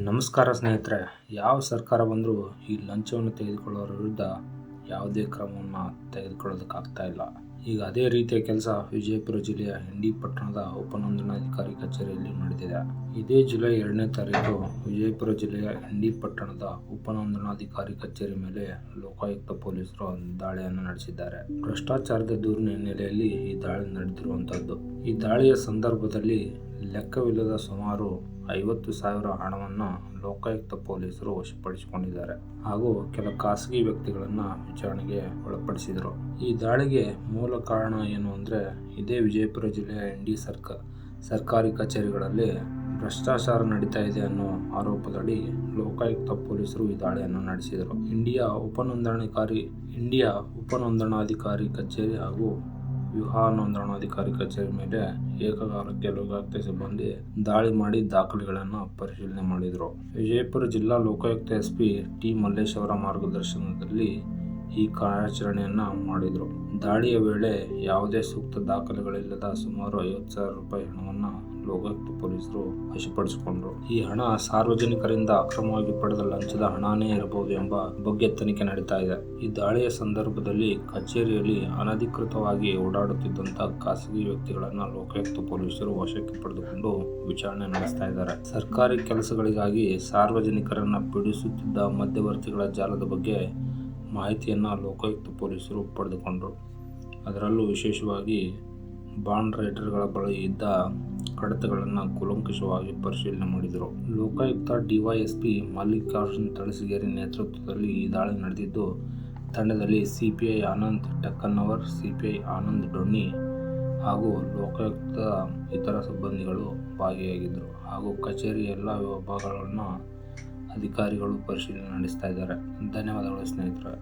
ನಮಸ್ಕಾರ ಸ್ನೇಹಿತರೆ. ಯಾವ ಸರ್ಕಾರ ಬಂದರೂ ಈ ಲಂಚವನ್ನು ತೆಗೆದುಕೊಳ್ಳೋರ ವಿರುದ್ಧ ಯಾವುದೇ ಕ್ರಮವನ್ನು ತೆಗೆದುಕೊಳ್ಳೋದಕ್ಕಾಗ್ತಾ ಇಲ್ಲ. ಈಗ ಅದೇ ರೀತಿಯ ಕೆಲಸ ವಿಜಯಪುರ ಜಿಲ್ಲೆಯ ಇಂಡಿ ಪಟ್ಟಣದ ಉಪನೋಂದಣಾಧಿಕಾರಿ ಕಚೇರಿಯಲ್ಲಿ ನಡೆದಿದೆ. ಇದೇ ಜುಲೈ 2ನೇ ತಾರೀಕು ವಿಜಯಪುರ ಜಿಲ್ಲೆಯ ಇಂಡಿ ಪಟ್ಟಣದ ಉಪನೋಂದಣಾಧಿಕಾರಿ ಕಚೇರಿ ಮೇಲೆ ಲೋಕಾಯುಕ್ತ ಪೊಲೀಸರು ದಾಳಿಯನ್ನು ನಡೆಸಿದ್ದಾರೆ. ಭ್ರಷ್ಟಾಚಾರದ ದೂರಿನ ಹಿನ್ನೆಲೆಯಲ್ಲಿ ಈ ದಾಳಿ ನಡೆದಿರುವಂತಹದ್ದು. ಈ ದಾಳಿಯ ಸಂದರ್ಭದಲ್ಲಿ ಲೆಕ್ಕವಿಲ್ಲದ ಸುಮಾರು 50,000 ಹಣವನ್ನು ಲೋಕಾಯುಕ್ತ ಪೊಲೀಸರು ವಶಪಡಿಸಿಕೊಂಡಿದ್ದಾರೆ ಹಾಗೂ ಕೆಲ ಖಾಸಗಿ ವ್ಯಕ್ತಿಗಳನ್ನು ವಿಚಾರಣೆಗೆ ಒಳಪಡಿಸಿದರು. ಈ ದಾಳಿಗೆ ಮೂಲ ಕಾರಣ ಏನು ಅಂದರೆ, ಇದೇ ವಿಜಯಪುರ ಜಿಲ್ಲೆಯ ಇಂಡಿ ಸರ್ಕಾರಿ ಕಚೇರಿಗಳಲ್ಲಿ ಭ್ರಷ್ಟಾಚಾರ ನಡೀತಾ ಇದೆ ಅನ್ನೋ ಆರೋಪದಡಿ ಲೋಕಾಯುಕ್ತ ಪೊಲೀಸರು ಈ ದಾಳಿಯನ್ನು ನಡೆಸಿದರು. ಇಂಡಿಯ ಉಪನೋಂದಣಾಧಿಕಾರಿ ಕಚೇರಿ ಹಾಗೂ ವಿವಾಹ ನೋಂದಣಾಧಿಕಾರಿ ಕಚೇರಿ ಮೇಲೆ ಏಕಕಾಲಕ್ಕೆ ಲೋಕಾಯುಕ್ತ ಸಿಬ್ಬಂದಿ ದಾಳಿ ಮಾಡಿ ದಾಖಲೆಗಳನ್ನು ಪರಿಶೀಲನೆ ಮಾಡಿದರು. ವಿಜಯಪುರ ಜಿಲ್ಲಾ ಲೋಕಾಯುಕ್ತ ಎಸ್ಪಿ ಟಿ ಮಲ್ಲೇಶ್ ಅವರ ಮಾರ್ಗದರ್ಶನದಲ್ಲಿ ಈ ಕಾರ್ಯಾಚರಣೆಯನ್ನು ಮಾಡಿದರು. ದಾಳಿಯ ವೇಳೆ ಯಾವುದೇ ಸೂಕ್ತ ದಾಖಲೆಗಳಿಲ್ಲದ ಸುಮಾರು 50,000 ರೂಪಾಯಿ ಹಣವನ್ನು ಲೋಕಾಯುಕ್ತ ಪೊಲೀಸರು ವಶಪಡಿಸಿಕೊಂಡರು. ಈ ಹಣ ಸಾರ್ವಜನಿಕರಿಂದ ಅಕ್ರಮವಾಗಿ ಪಡೆದ ಲಂಚದ ಹಣನೇ ಇರಬಹುದು ಎಂಬ ಬಗ್ಗೆ ತನಿಖೆ ನಡೀತಾ ಇದೆ. ಈ ದಾಳಿಯ ಸಂದರ್ಭದಲ್ಲಿ ಕಚೇರಿಯಲ್ಲಿ ಅನಧಿಕೃತವಾಗಿ ಓಡಾಡುತ್ತಿದ್ದಂತಹ ಖಾಸಗಿ ವ್ಯಕ್ತಿಗಳನ್ನು ಲೋಕಾಯುಕ್ತ ಪೊಲೀಸರು ವಶಕ್ಕೆ ಪಡೆದುಕೊಂಡು ವಿಚಾರಣೆ ನಡೆಸ್ತಾ ಇದ್ದಾರೆ. ಸರ್ಕಾರಿ ಕೆಲಸಗಳಿಗಾಗಿ ಸಾರ್ವಜನಿಕರನ್ನ ಪೀಡಿಸುತ್ತಿದ್ದ ಮಧ್ಯವರ್ತಿಗಳ ಜಾಲದ ಬಗ್ಗೆ ಮಾಹಿತಿಯನ್ನು ಲೋಕಾಯುಕ್ತ ಪೊಲೀಸರು ಪಡೆದುಕೊಂಡರು. ಅದರಲ್ಲೂ ವಿಶೇಷವಾಗಿ ಬಾಂಡ್ ರೈಟರ್ಗಳ ಬಳಿ ಇದ್ದ ಕಡತಗಳನ್ನು ಕೂಲಂಕಷವಾಗಿ ಪರಿಶೀಲನೆ ಮಾಡಿದರು. ಲೋಕಾಯುಕ್ತ ಡಿವೈಎಸ್ಪಿ ಮಲ್ಲಿಕಾರ್ಜುನ್ ತಳಸಿಗೇರಿ ನೇತೃತ್ವದಲ್ಲಿ ಈ ದಾಳಿ ನಡೆದಿದ್ದು, ತಂಡದಲ್ಲಿ ಸಿಪಿಐ ಆನಂದ್ ಟಕ್ಕನ್ನವರ್, ಸಿಪಿಐ ಆನಂದ್ ಡೊಣ್ಣಿ ಹಾಗೂ ಲೋಕಾಯುಕ್ತ ಇತರ ಸಿಬ್ಬಂದಿಗಳು ಭಾಗಿಯಾಗಿದ್ದರು ಹಾಗೂ ಕಚೇರಿಯ ಎಲ್ಲ ವಿಭಾಗಗಳನ್ನು ಅಧಿಕಾರಿಗಳು ಪರಿಶೀಲನೆ ನಡೆಸ್ತಾ ಇದ್ದಾರೆ. ಧನ್ಯವಾದಗಳು ಸ್ನೇಹಿತರೆ.